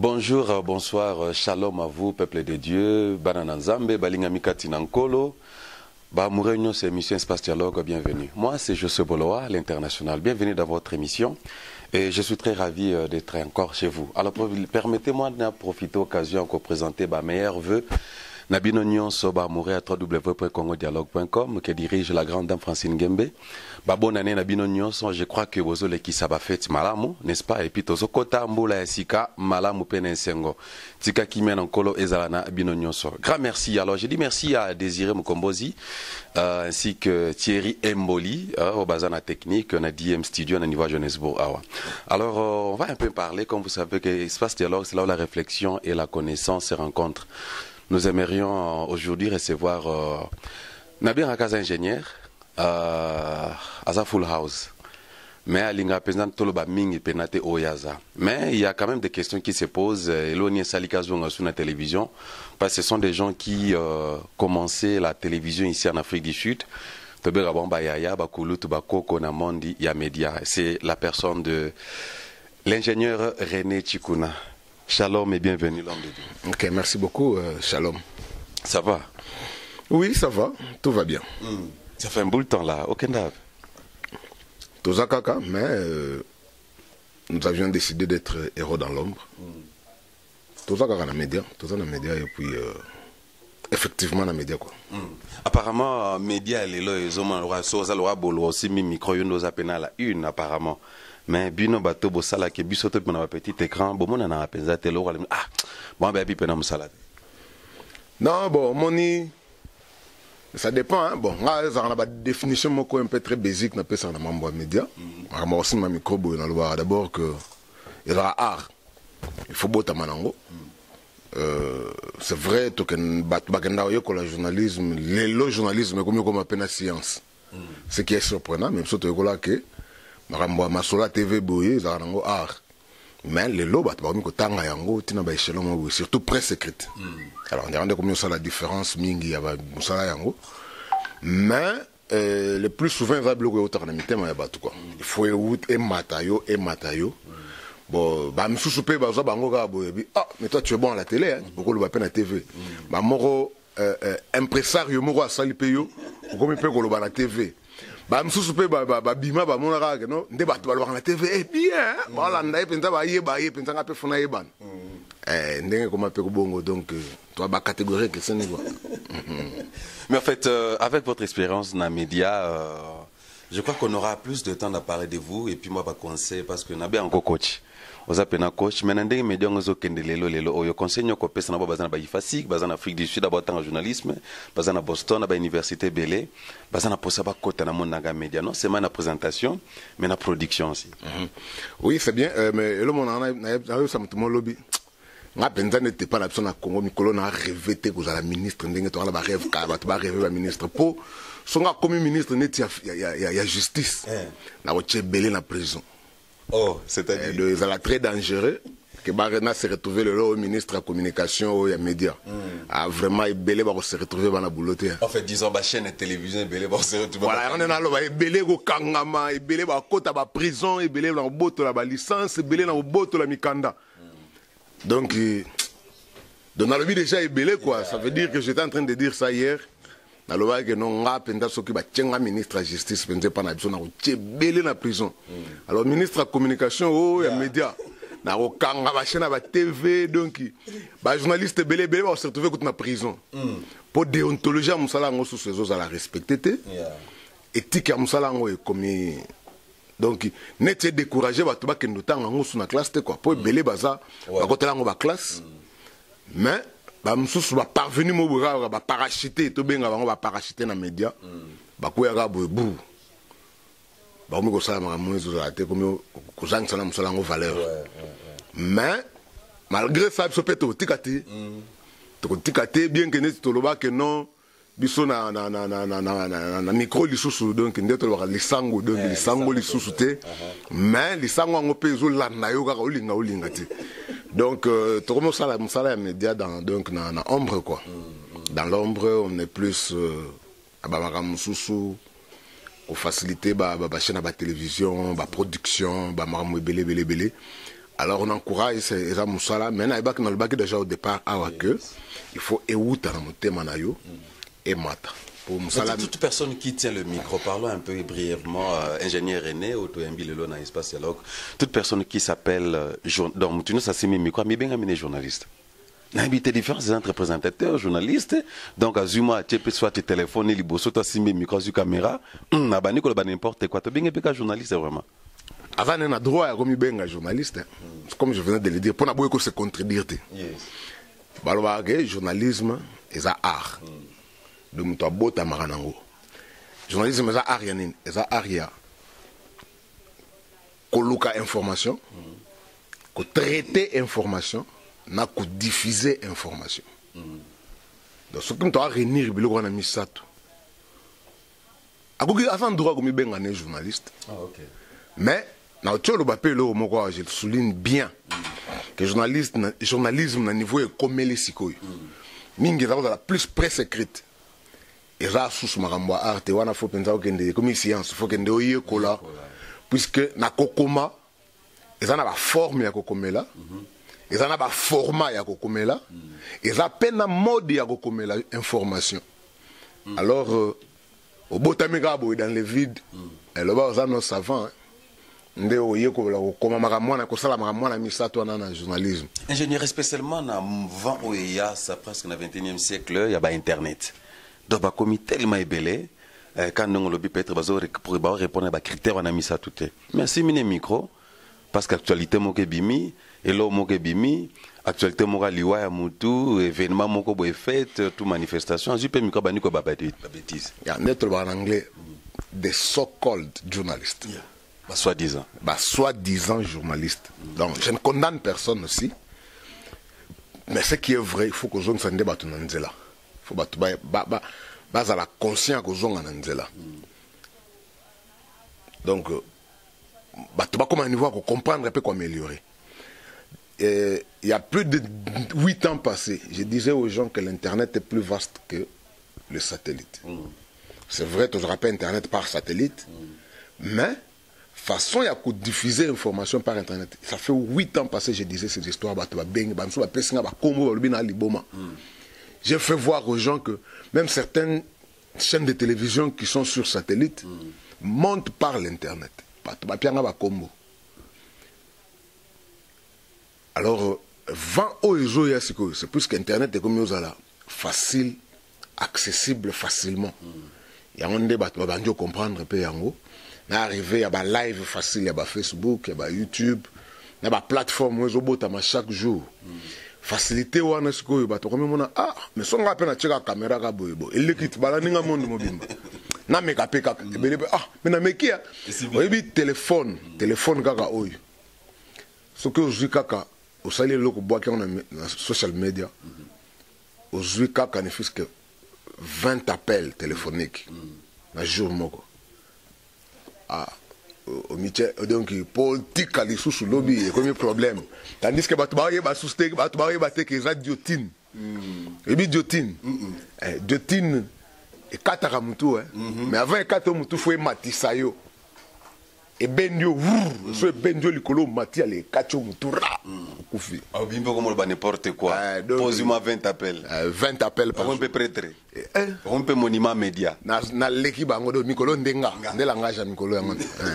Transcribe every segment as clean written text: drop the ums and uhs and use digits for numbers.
Bonjour, bonsoir, shalom à vous, peuple de Dieu, Banana Nzambe, Balingamikati Nankolo, Bamourenyo, c'est émission Espace Dialogue, bienvenue. Moi, c'est José Boloa, l'international, bienvenue dans votre émission et je suis très ravi d'être encore chez vous. Alors, permettez-moi de profiter de l'occasion pour présenter mes meilleurs vœux. Nabino Nyonso Bamouré à www.congodialogue.com qui dirige la grande dame Francine Gembe. Bonne année Nabino Nyonso, je crois que vous avez qui ça va faire malamu, n'est-ce pas? Et puis tozo kota mbula esika malamu penensengo. Tika kimen enkolo ezalana Nabino Nyonso. Grand merci. Alors je dis merci à Désiré Mukombozi ainsi que Thierry Mboli au Bazana Technique, on a DM Studio on a niveau Johannesburg. Alors on va un peu parler, comme vous savez que Espace Dialogue c'est là où la réflexion et la connaissance se rencontrent. Nous aimerions aujourd'hui recevoir Nabi Rakaza ingénieur à Full House. Mais à l'Inga Pezan Toloba Mingi Penate Oyaza. Mais il y a quand même des questions qui se posent. Elonie Salikazonga sur la télévision. Parce que ce sont des gens qui commençaient la télévision ici en Afrique du Sud. C'est la personne de l'ingénieur René Chikuna. Shalom et bienvenue, l'homme de Dieu. Ok, merci beaucoup, Shalom. Ça va? Oui, ça va, tout va bien. Ça fait un bout de temps là, au Kenda. Tout ça, caca, mais nous avions décidé d'être héros dans l'ombre. Tout ça, caca, dans les médias, et puis effectivement, dans les médias, quoi. Apparemment, médias, les lois, ils ont aussi mis micro, ils ont appelé la une, apparemment. Mais bino bateau bosala ke biso to na petit écran bon mona na penza telo ah bon ba bi pena musala. Non bon moni ça dépend hein. Bon là ça on a une définition moko un peu très basique na pesa na mambo média. Moi aussi ma micro bo na loba d'abord que il y a art. Il faut bota manango. C'est vrai to ken bat bagenda yo ko la journalisme le journalisme comme appelle science. Ce qui est surprenant même surtout ko là que Masola TV boye zarango art mais les lots bat ba mi ko tanga yango tina ba échelon mo surtout presse écrite. Alors on dirait combien ça la différence mingi ya ba musala yango mais le plus souvent va bloquer autant na mitema ya batu quoi. Il faut et matayo bon ba misusu pe ba zo bango ga boye bi ah mais toi tu es bon à la télé hein beaucoup le ba peine à TV ba moro impresario moro asali pe yo ko mi pe ko lo ba na TV. Bah msusu pe ba bima ba mona ka no nde ba to ba na TV eh bien ba la ndai penza ba ye penza nga pe fona ye ban ndenge comment pe ko bongo donc toi ba catégorie que c'est quoi. Mais en fait avec votre expérience dans les médias je crois qu'on aura plus de temps à parler de vous et puis moi ba conseil parce que na bien encore coach ozapena coach mais ndenge média ngozo kende lelo oyo conseil nyoko pesa na ba bazana ba ifasik bazana Afrique du Sud d'abord en journalisme bazana Boston ba université Belé bazana posa ba kota na monanga média non c'est ma présentation mais la production aussi. Oui c'est bien mais le mon na ça me lobby nga penza n'était pas la personne à Congo mikolo na rêvé te ko za la ministre ndenge to la ba rêve ka ba rêver ba ministre po songa comme ministre neti ya justice na o tchebele na prison. Oh, c'est-à-dire ça très dangereux que Barena s'est retrouvé le ministre de la communication et des médias. A vraiment belé va se retrouver dans la boulotte. En fait, disons la chaîne de télévision belé va se retrouver. Voilà, on est dans le belé go kangama, belé va kota ba prison, belé dans boto la licence, belé dans boto la mikanda. Donc dans le but déjà belé quoi, ça veut dire que j'étais en train de dire ça hier. Na loba que non nga penda soki ba tchenga ministre de la justice penze pa na biso na tchebele na prison. Alors ministre de la communication oh ya média na ko kanga ba chaîne ba TV donc ba journaliste belé va se retrouver na prison. Pour déontologie musala ngo sous ces eaux à la respecter té. Éthique ya musala ngo e comme donc net décourager ba to ba kendo tanga ngo sous na classe té quoi. Pour belé baza ba kotela ngo ba classe. Mais ba msusu ba parvenu mo bura ba parachuter to benga bango ba parachuter na média ba kuya bu ba ko sala ma mwezo za te comme ko zangisa na musala ngo valeur mais malgré ça so peto tikati to tikati bien que net to loba que non biso na micro lisusu donc ndeto loba lisango donc lisango lisusu te mais lisango ngo pezo la na yo ka olinga te. Donc, tout le monde a les médias dans l'ombre, quoi. Dans l'ombre, on est plus à Bamaramoussousou, aux facilités, chaîne à la télévision, la production, belé. Alors on encourage ces Moussala. Maintenant, il y a déjà au départ que il faut éouter dans thème et mata. Pour Moussala. Toute personne qui tient le micro, parlons un peu brièvement, ingénieur René, auto-imbi le dans l'espace dialogue. Toute personne qui s'appelle, donc tu nous as mis micro, mais bien amené journaliste. N'habite différence entre présentateurs, journalistes. Donc, à Zuma, tu peux soit tu téléphones, il bosse, tu as simé micro sur caméra. N'abani ko n'importe quoi. Tu bien un journaliste vraiment. Avant, on a droit à comme un journaliste. Comme je venais de le dire, pour n'avoir que se contredire. Le journalisme est un art. De mon tabot à Maranango. Journalisme est un art, c'est un art. Coloca information, traiter information. Na ko diffuser information. Donc ce que tu as réunir bilo wana misato. Akoki avant droit comme benga né journaliste. Ah OK. Mais na tcholo bapelo moko je souligne bien que journalisme na niveau ekomeli sikoyo. Mingi za la plus presse écrite. Et ça sous makambo arte wana faut penser okende comme science faut kende oye kola puisque na kokoma eza na ba forme ya kokomela. Ils ont un format ya kokomela, ils ont peine mode ya kokomela information. Alors au botamigabo dans le vide, le bas aux nos savants, ndé oye ko koma makamwana ko sala makamwana misato na journalisme. Ingénieur spécialement na vent oya ça presque na 21e siècle, il y a ba internet. Donc ba comité tellement ébélé quand on lobby peut-être pour répondre à ba critères on a mis ça tout. Merci mine micro parce qu'actualité mo ke bimi et là, mon bimi, actualité mon liwa ya mutu, événement mon ko fête, toute manifestation, je peux me dire que bêtise. Il y a un autre en anglais, des so-called journalistes. Bah soi-disant. Bah soi-disant journalistes. Donc je ne condamne personne aussi, mais ce qui est vrai, il faut que zone s'en débatte dans nzela. Il faut battre à la conscience que zone en nzela. Donc battre pas comme un niveau pour comprendre un peu comment améliorer. Il y a plus de 8 ans passés, je disais aux gens que l'Internet est plus vaste que le satellite. C'est vrai, tu n'auras pas Internet par satellite, mais façon il y a diffuser l'information par Internet. Ça fait 8 ans passés, je disais ces histoires. J'ai fait voir aux gens que même certaines chaînes de télévision qui sont sur satellite montent par l'Internet. Alors, 20 euros, c'est plus qu'Internet est comme ça, facile, accessible facilement. Il y a un débat, on va comprendre un peu. Il y a un live facile, il y a Facebook, il y a YouTube, il y a une plateforme chaque jour. Facilité, on a ce que ah, mais si on a une caméra, il est quitte, il y a un monde mobile. Ah, mais il y a téléphone, gaga, ce que je dis, kaka. Au salaire le bois qui on a social media, aujourd'hui kaka ne fait que 20 appels téléphoniques un jour moko. Ah, au métier donc politique ali sous lobby comme un problème. Tandis que batoubaye ba souster batoubaye ba te que ça diotine. Et bi diotine. Diotine et katara mutu mais avant katara mutu faut matisayo. Et bendio so bendio likolo mati ale kacho mutura kufi ah bimbo comme le n'importe quoi pose-moi 20 appels 20 appels par on peut prêtre on peut monument média na leki bango do mikolo ndenga ndela ngaja mikolo yango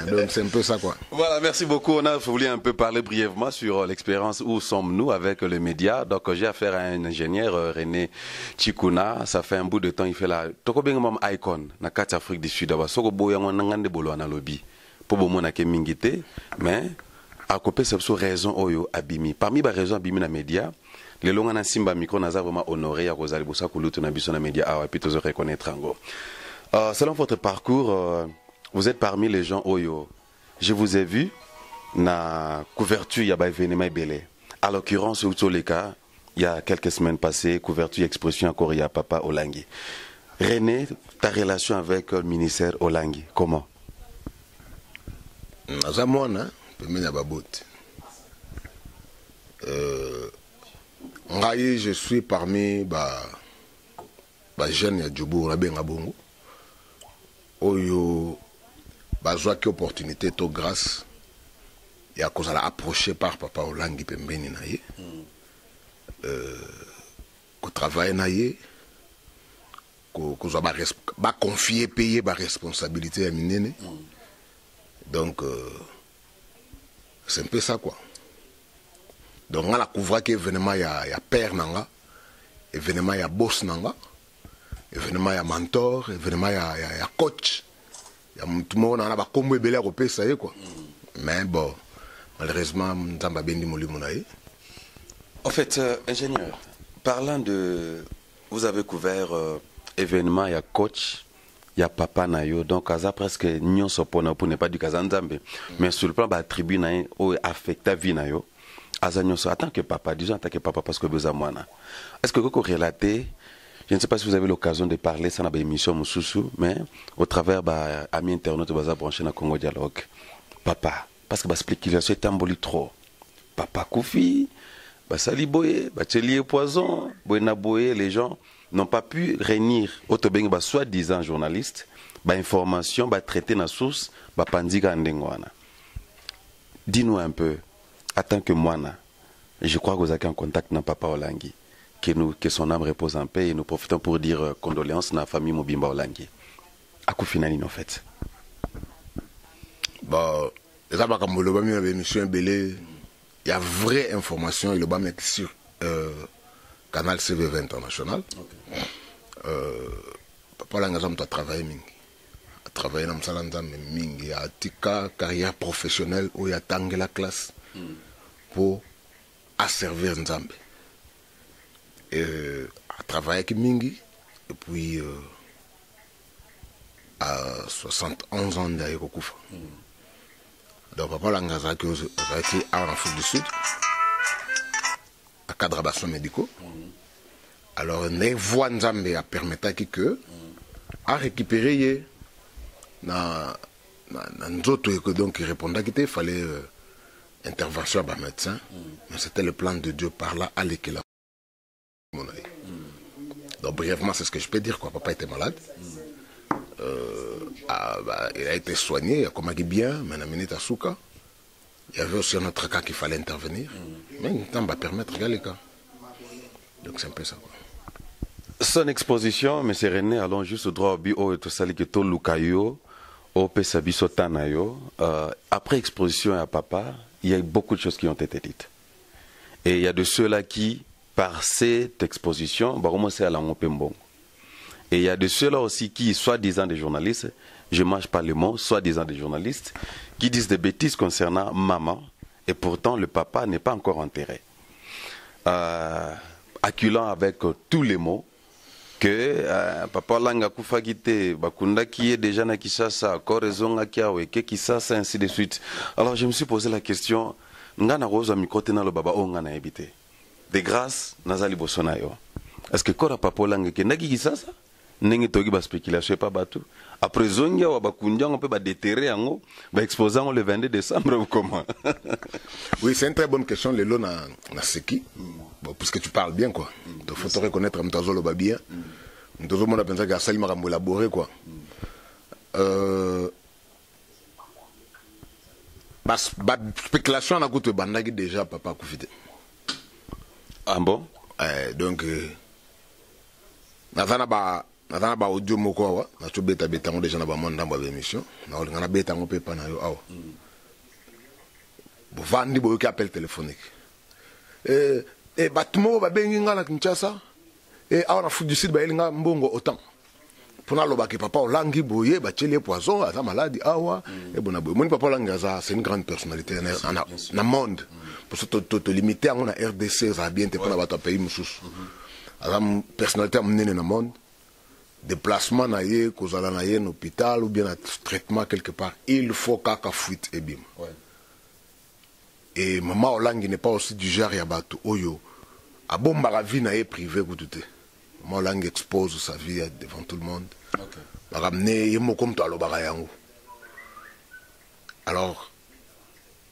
donc c'est un peu ça quoi. Voilà, merci beaucoup. On a voulu un peu parler brièvement sur l'expérience où sommes-nous avec le média. Donc j'ai affaire à un ingénieur René Chikuna, ça fait un bout de temps il fait la toko benga mam icon na kati Afrique du Sud ba soko boya ngona ngande bolo na lobby pour bon mona ke mingité mais à côté c'est sur raison oyo abimi parmi ba raison abimi na média les longa na simba micro naza vraiment honoré ya kozali bosa kulutu na biso na média ah puis to reconnaître ngo selon votre parcours vous êtes parmi les gens oyo je vous ai vu na couverture ya ba événement belé à l'occurrence au Tsoleka il y a quelques semaines passées couverture expression encore il y a papa Olangi. René, ta relation avec le ministère Olangi comment? Nazamona pemenya babote. Ngai je suis parmi ba jeunes ya Djoubou na benga bongo. Oyo bazwa ki opportunité to grâce il y a cause à approché par papa Olangi pembeni na ye ko travailler na ye ko ba confier payer ba responsabilité à minene donc c'est un peu ça quoi. Donc on a couvert que événement il y a père nanga, événement il y a boss nanga, événement il y a mentor, événement il y a coach. Il y a tout le monde on a pas comme belé à ça y est quoi. Mais bon malheureusement n'tamba bendi moli monaye. En fait ingénieur, parlant de vous avez couvert événement il y a coach, il y a papa nayo donc ça presque nyonso pona pour ne pas du kazanzambe mais sur le plan ba tribu na o affecta vie nayo. En tant que papa, disons en tant que papa parce que vous avez est-ce que vous relaté, je ne sais pas si vous avez l'occasion de parler ça dans l'émission Moussoussou, mais au travers de amis internautes vous avez branché dans Congo Dialogue. Papa, parce que spéculation est emboli trop. Papa Koufi, Sali Boye, Tchélié Poison, Boyna Boye, les gens n'ont pas pu réunir Otobeng soi-disant journaliste, information, traiter la source, Pandiga Ndengwana. Dis-nous un peu. En tant que moine, je crois que vous avez en contact avec papa Olangi, que son âme repose en paix et nous profitons pour dire condoléances à la famille Mobimba Olangi. À quoi finali en fait? Bon, il y a vraie information, il va mettre sur canal CV20 international. Papa Olangi a travaillé a travaillé dans le il a tika carrière professionnelle où il a tangé la classe. Pour asservir Nzambe. À travailler avec Mingi, et puis à 71 ans d'ailleurs au Koufa. Donc papa Langaza qui a été en Afrique du Sud, à cadre de médicaux. Alors les voies Nzambe a permis que à récupérer na nzoto donc il répondait qu'il fallait intervention par médecin, mais c'était le plan de Dieu par là à l'équilibre. Donc brièvement, c'est ce que je peux dire quoi. Papa était malade, il a été soigné, il a commencé bien, mais à Souka, il y avait aussi un autre cas qu'il fallait intervenir, mais le temps va permettre de les cas. Donc c'est un peu ça quoi. Son exposition, M. René, allons juste droit au bio et tout ça, que tout Lukayo, au Pesabiso Tanayo, après exposition à papa, il y a beaucoup de choses qui ont été dites. Et il y a de ceux-là qui, par cette exposition, c'est à la Mopembo. Et il y a de ceux-là aussi qui, soi-disant des journalistes, je ne mange pas le mot, soi-disant des journalistes, qui disent des bêtises concernant maman, et pourtant le papa n'est pas encore enterré. Acculant avec tous les mots, que papa langa kufa kite bakunda qui est déjà na Kishasa koraison akiawe ke Kishasa ainsi de suite. Alors je me suis posé la question ngana roza mikote na lo baba onga na ebité de grâce nazali bosona yo est-ce que kora papa langa ke ndaki Kishasa ndenge toki ba spéculation pas batu après zongia wa bakundia on peut ba déterrer yango ba exposant le 22 décembre ou comment? Oui, c'est une très bonne question le lo na seki. Bon, puisque tu parles bien quoi. Il faut te reconnaître Mtazo le bien. Mtazo mon a pensé que ça il m'a élaboré quoi. Spéculation on a goûté bandagi déjà papa Koufité. Ah bon? Donc nazana ba audio moko wa na to beta ngo déjà na ba monde dans ba émission na ngana beta ngo pepa na yo awa. Bo vandi bo ki appel téléphonique. Batumo ba bengi ngana Kinshasa awa na Afrique du Sud ba elinga mbongo autant. Pona loba ke papa Olangi boye ba Tchélié Poison asa maladi awa et bona boye. Mon papa Olangi c'est une grande personnalité na monde. Pour te limiter en RDC ça bien te pona ba to pays mususu. Une personnalité amenée dans le monde, déplacement na ye, kozala na ye, hôpital ou bien un traitement quelque part, il faut qu'à fuite et bim. Ouais. Et maman Olangi n'est pas aussi du genre yabato oyo. A bon la vie na ye privée vous doutez. Maman Olangi expose sa vie devant tout le monde. Okay. Ba ramener yemo comme to alo ba yango. Alors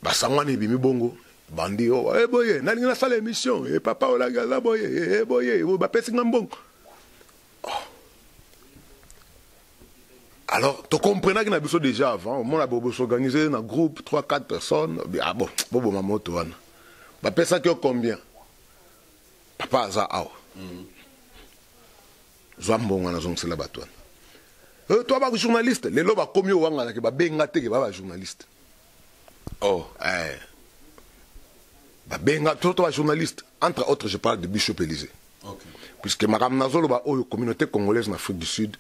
ba sangwane bimi bongo. Bandi oh boye nani na sala émission et papa Olangi la boye boye ba pesi ngambong Alors, tu comprends que nous déjà avant, on a organisé un groupe, 3-4 personnes. Ah bon, bon, ma moto. Bah, personne qui a combien? Papa, ça a. Zambon, on a zonk, c'est là-bas, toi. Toi, tu es journaliste. Les lobes, comme yo, on a dit, tu es journaliste. Oh. Toi, journaliste. Entre autres, je parle de Bishop Élysée. Okay. Puisque ma ramnazolo, la communauté congolaise en Afrique du Sud,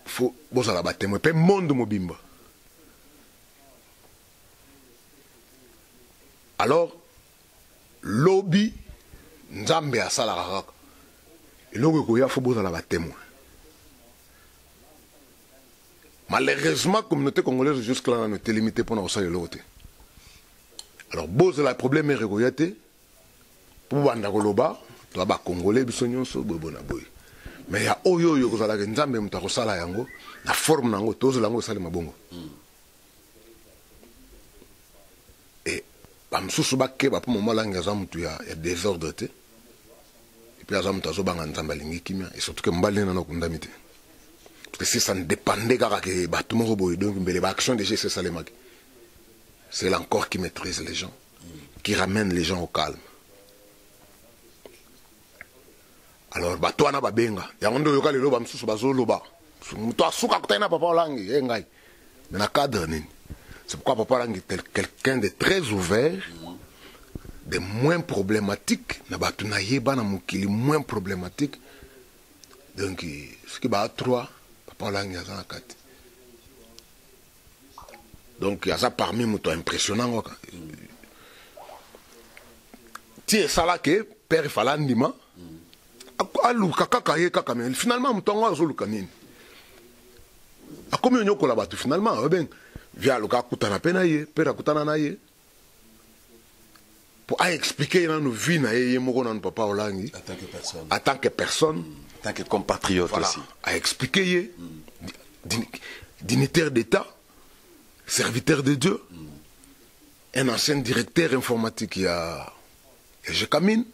faut que la battre. Mais pas le monde mobimba. Alors, lobby, Nzambe a ça la raka. Et là, il faut que la battre. Malheureusement, la communauté congolaise jusque-là n'a été limitée pour nous faire l'autre. Alors, le problème est régulier. Pour banda koloba, tu as congolais bisonyon so bobona boy. Mais il y a oyo yo kozala ke nzambe mutako sala yango, la forme nango tozo lango sala mabongo. Et bamsusu bakke ba pour moment langa za mutu ya désordre te. Et puis azamu tazo banga nzamba lingi kimia et surtout que mbali na kundamite. Parce que si ça ne dépendait kaka ke batu moko boy donc mbele ba action de GC Salemaki. C'est l'encore qui maîtrise les gens, qui ramène les gens au calme. Alors, bato wana babenga. Yangondo yoka lelo ba msusu bazoloba. Muto asuka kutaina papa Olangi, ngai. Mais na cadre nini. C'est pourquoi papa Olangi est quelqu'un de très ouvert, de moins problématique, na bato na yeba na mukili moins problématique. Donc ce qui ba 3, papa Olangi azana 4. Donc il y a ça parmi muto impressionnant. Tie sala ke père falandima. Finalement, finalement, via le cas pour expliquer nos vies papa Olangi en tant que personne, en tant que compatriote voilà, aussi. À expliquer dignitaire d'État, serviteur de Dieu, un ancien directeur informatique qui a Jekamine.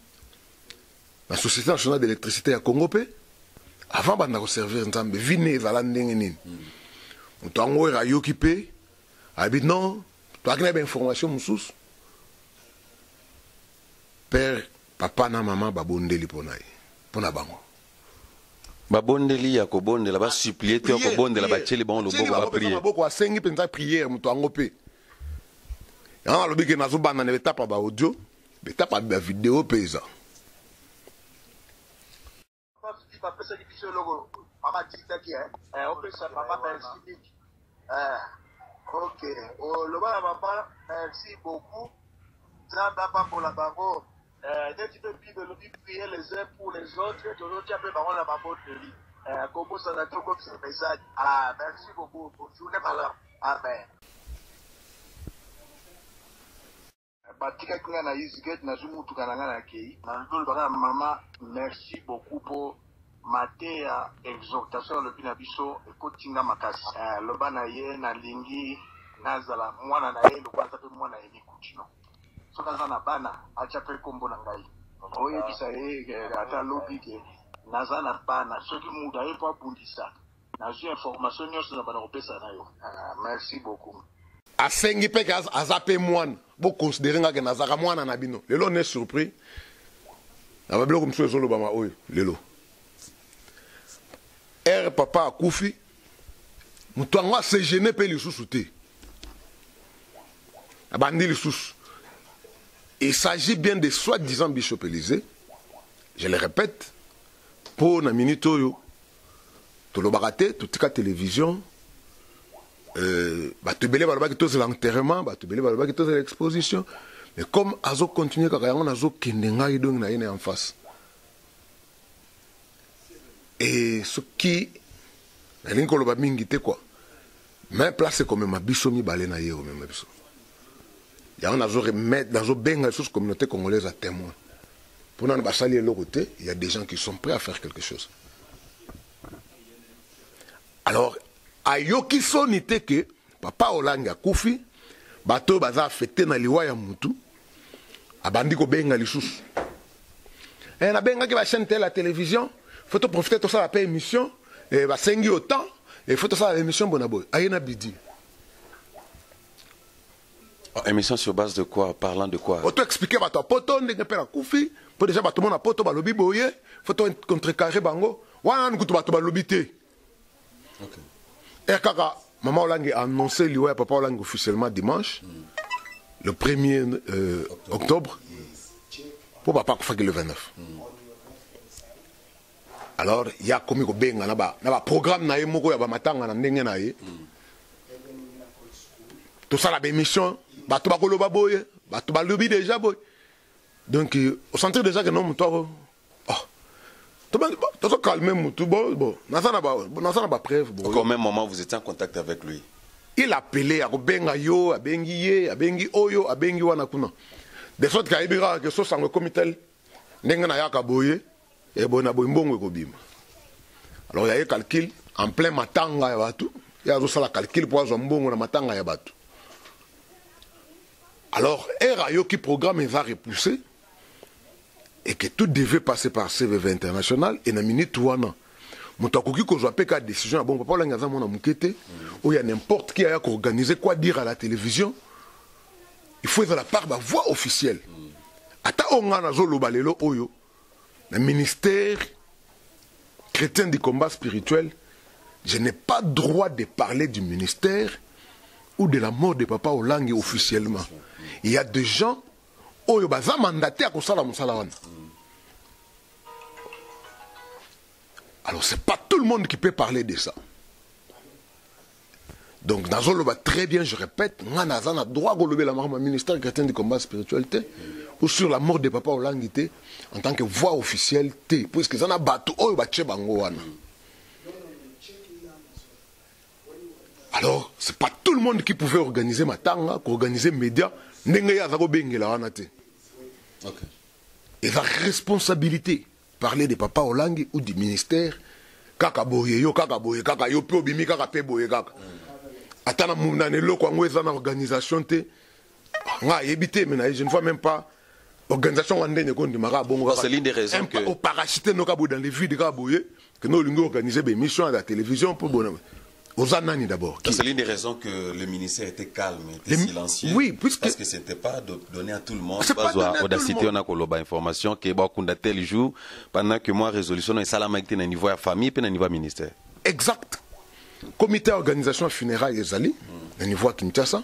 La Société nationale d'électricité à Congo, avant de servir Nzambe, vine vala ndenge nini. Mutango era yokipe, habite non, tu as une information moussous. Père, papa na maman babondeli ponaï, pona bango. Babondeli ya kobondela ba supplier te kobondela ba tcheli bon lo boko ba prier. Boko asengi penza prière mutango pe. Ya lobi ke nazo bana ne betapa ba audio, betapa ba vidéo pesa. Papa c'est difficile papa dit on peut ça papa merci ok le papa merci beaucoup ça papa pour la babo dès que tu peux prier les uns pour les autres tu as peu par la babo de lui comment ça n'a tout comme ce message merci beaucoup pour journée malheur amen. Batika kuna na Eastgate na zumu tukananga na kei na ndolo bana mama merci beaucoup pour Matéa exhortation le binabiso ekotinga makasi le bana ye na lingi nazala mwana na ye le kwanza pe mwana ye mikutino so kaza na bana acha pe kombo na ngai oye bisa ye ata lobi ke nazana bana soki muda ye pa bundisa na ju information nyonso na bana kopesa na yo merci beaucoup asengi pe ka azape mwana bo considérer nga ke nazaka mwana na bino lelo ne surpris na bablo comme so ba ma oyo lelo papa a koufi, moutoua se gêner pe les sous-soutés. Abandi les sous. Il s'agit bien de soi-disant Bishop Élysée. Je le répète, pour na minute oyo, to lo baraté, to tika télévision, ba te belé ba ki to l'enterrement, ba te belé ba ki to l'exposition. Mais comme azo continuer kaka on azo kendenga idong na ine en face. Et ce qui n'a rien qu'on mingi quoi. Mais place comme ma biso mi balena ye au même biso. Il y a un azo remettre dans benga sous communauté congolaise à témoin. Pour n'en pas salir l'autre côté, il y a des gens qui sont prêts à faire quelque chose. Alors, à yoki sonité que papa Olanga Koufi, bateau baza affecté na liwa ya mutu, abandi ko benga lisusu. Et na benga qui va chanter la télévision. Faut profiter de ça la paix émission et va sengi autant il faut ça l'émission Bonaboy ayena bidi. Émission sur base de quoi? Parlant de quoi? Auto expliquer bato poto ndenge pela kufi, pour déjà bato mona poto ba lobi boye, faut to contrecarrer bango. Wana nkutu bato ba lobi te. OK. Et kaka maman Olangi a annoncé liwa papa Olangi officiellement dimanche le 1er octobre pour papa kufaki le 29. Alors il y a comme ko benga na ba programme na ye moko ya ba matanga na ndenge na ye. Tout ça la émission bato bakoloba boye, bato ba lobi déjà boye. Donc au sentir déjà que non muto tu calmer mutu bon na ba preuve bon. Au même moment vous étiez en contact avec lui. Il appelait à benga yo, à bengi ye, à bengi oyo, à bengi wana kuna. De sorte qu'il y a que so sango comité ndenge na yaka boye et bona boy mbongo ko bima. Alors il y a un calcul en plein matanga ya batu, il y a aussi la calcul pour zo mbongo na matanga ya batu. Alors Erayo qui programme va repousser et que tout devait passer par CVV international et na minute wana. Moutakoki ko zo peka décision bon papa Olangi azamona mukete où il y a n'importe qui a organisé quoi dire à la télévision. Il faut être de la part de la voix officielle. Ata ongana zo lobalelo oyo le ministère chrétien du combat spirituel, je n'ai pas droit de parler du ministère ou de la mort de papa Olangi officiellement. Il y a des gens oyo baza mandaté à kosala musala wana. Alors c'est pas tout le monde qui peut parler de ça. Donc dans le très bien, je répète, on a droit de lever la mort au ministère chrétien du combat spiritualité ou sur la mort de papa Olangi en tant que voix officielle puisque ça n'a battu oyo bache bango wana. Alors c'est pas tout le monde qui pouvait organiser matanga, organiser médias, ndenge ya zako bengela wana te. OK. Et la responsabilité parler de papa Olangi ou du ministère kaka boye yo kaka yo pe obimi kaka pe boye kaka. Atana munane loko ngo eza na organisation te. Nga yebite mais je ne vois même pas organisation wandene ko ndimaka bongo. C'est l'une des raisons que au parachute no kabo dans les vides ka boye que nous lingo organiser des missions à la télévision pour bon. Aux anani d'abord. C'est l'une des raisons que le ministère était calme, était silencieux. Oui, puisque parce que c'était pas donné à tout le monde. C'est pas donné à tout le Audacité monde. on a koloba information que ba kunda tel jour pendant que moi résolution et salamité na niveau ya famille puis na niveau ministère. Exact. Comité organisation funérailles ezali, na niveau à Kinshasa,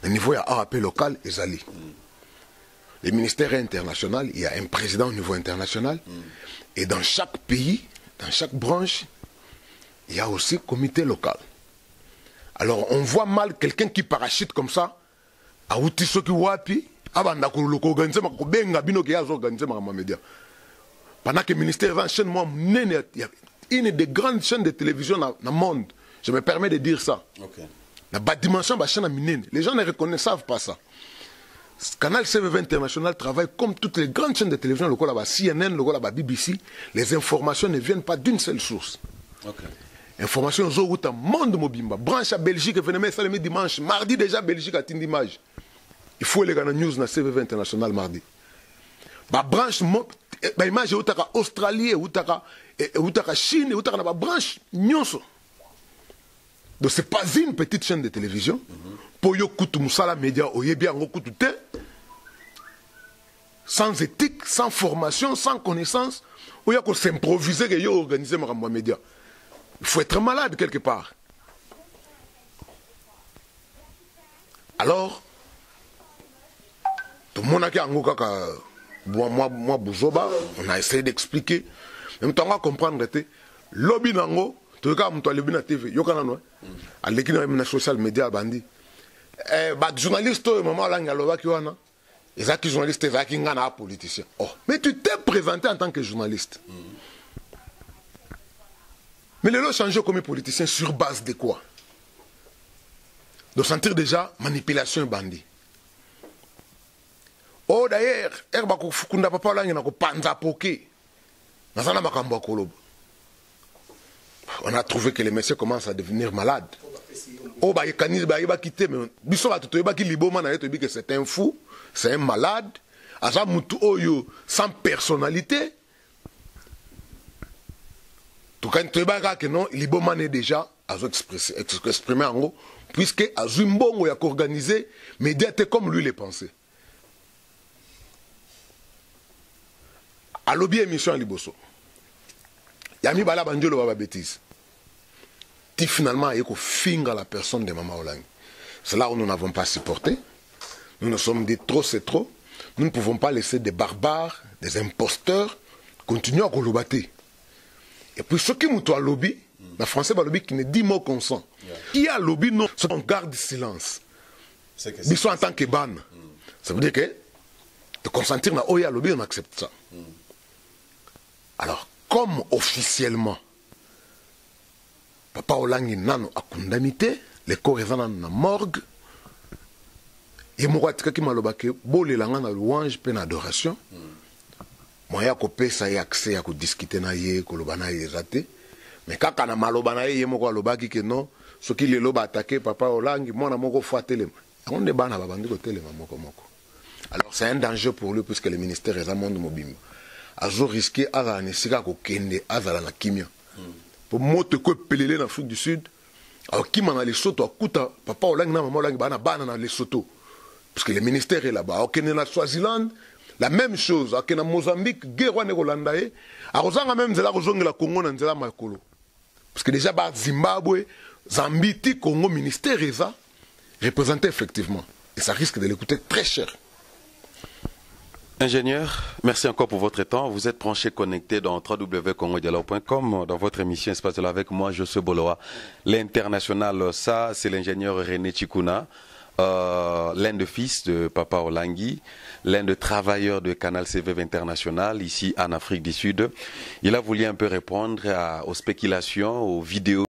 na niveau ya AAP local ezali. Les ministères internationaux, il y a un président au niveau international et dans chaque pays, dans chaque branche, il y a aussi comité local. Alors on voit mal quelqu'un qui parachute comme ça, à Outiso qui wapi, avant d'organiser ma média. Pendant que le ministère enchaîne, moi, il y a une des grandes chaînes de télévision dans le monde. Je me permets de dire ça. Okay. La dimension de la chaîne minine. Les gens ne savent pas ça. Canal CVV International travaille comme toutes les grandes chaînes de télévision, le CNN, le BBC. Les informations ne viennent pas d'une seule source. Okay. Information au monde mobimba. Branche à Belgique, venez ça le dimanche. Mardi déjà, Belgique a une image. Il faut les gagner news dans CVV International mardi. Ba branche, ba image au taka Australie, au taka Chine, au taka ba branche nyonso. Donc c'est pas une petite chaîne de télévision. Pour yo kutu musala média, oyebi ango kutu te. Sans éthique, sans formation, sans connaissance, ou ya ko s'improviser que yo organiser ma média. Il faut être malade quelque part. Alors, tout le monde a moi, Bouzoba, on a essayé d'expliquer. Même temps, on va comprendre que lobby nango, tout le cas, on lobby na TV, yo kana no. À l'équipe na social media bandi. Bah journaliste, maman là ngaloba ki wana. Les acquis journalistes, les acquis ngana politicien. Oh, mais tu t'es présenté en tant que journaliste. Mais les lois changent comme politicien sur base de quoi? De sentir déjà manipulation bandit. Oh d'ailleurs, Fukunda Papa Olangi na ko panza poké. On a trouvé que les messieurs commencent à devenir malades. Oh bah il va quitter mais biso ba tuto ba ki liboma na yeto bi que c'est un fou, c'est un malade, asa mutu oyo sans personnalité. Tout cas, tu que non, Liboman est déjà exprimé en gros, puisque Azumbongo a organisé, mais d'être comme lui les pensait. À l'objet émission à Liboso, Yami Bala Bandiolo Baba bêtise. Ti finalement il faut finir la personne de Maman Olangi. C'est là où nous n'avons pas supporté. Nous nous sommes dit trop c'est trop. Nous ne pouvons pas laisser des barbares, des imposteurs continuer à colobater. Et puis ceux qui m'ont lobby, la français va lobby qui ne dit mot consent. Qui a lobby non, on garde silence. Ils sont en tant que ban. Ça veut dire que de consentir à Oya lobby on accepte ça. Alors comme officiellement Papa Olangi nano a condamné les corps dans la morgue. Et moi qui m'a lobake bolé la na louange peine adoration. Moi ya kopé ça y accès à discuter na yé ko lobana yé raté. Mais quand on a malobana yé moko lobaki que non, ce qui les loba attaqué Papa Olangi moi na moko fois télé. On est bana babandi ko télé moko moko. Alors c'est un danger pour lui puisque le ministère est à monde mobile. Azo risqué à ne sika ko kende azala na kimia. Pour moto ko pelele en Afrique du Sud. Alors qui m'a les soto akuta Papa Olangi na maman Olangi bana na les soto. Parce que le ministère est là-bas. Au Kenya, Swaziland, la même chose. Au Kenya, Mozambique, Guerre Négolandae. À Rosanga même, c'est là que la Congo n'a pas Makolo. Parce que déjà, Zimbabwe, Zambie, Congo, ministère est ça, représenté effectivement. Et ça risque de l'écouter très cher. Ingénieur, merci encore pour votre temps. Vous êtes branché connecté dans www.congodialogue.com dans votre émission Espace de avec moi, Josué Boloa. L'international, ça, c'est l'ingénieur René Chikuna. L'un de fils de Papa Olangi, l'un de travailleurs de Canal CVV International ici en Afrique du Sud. Il a voulu un peu répondre aux spéculations, aux vidéos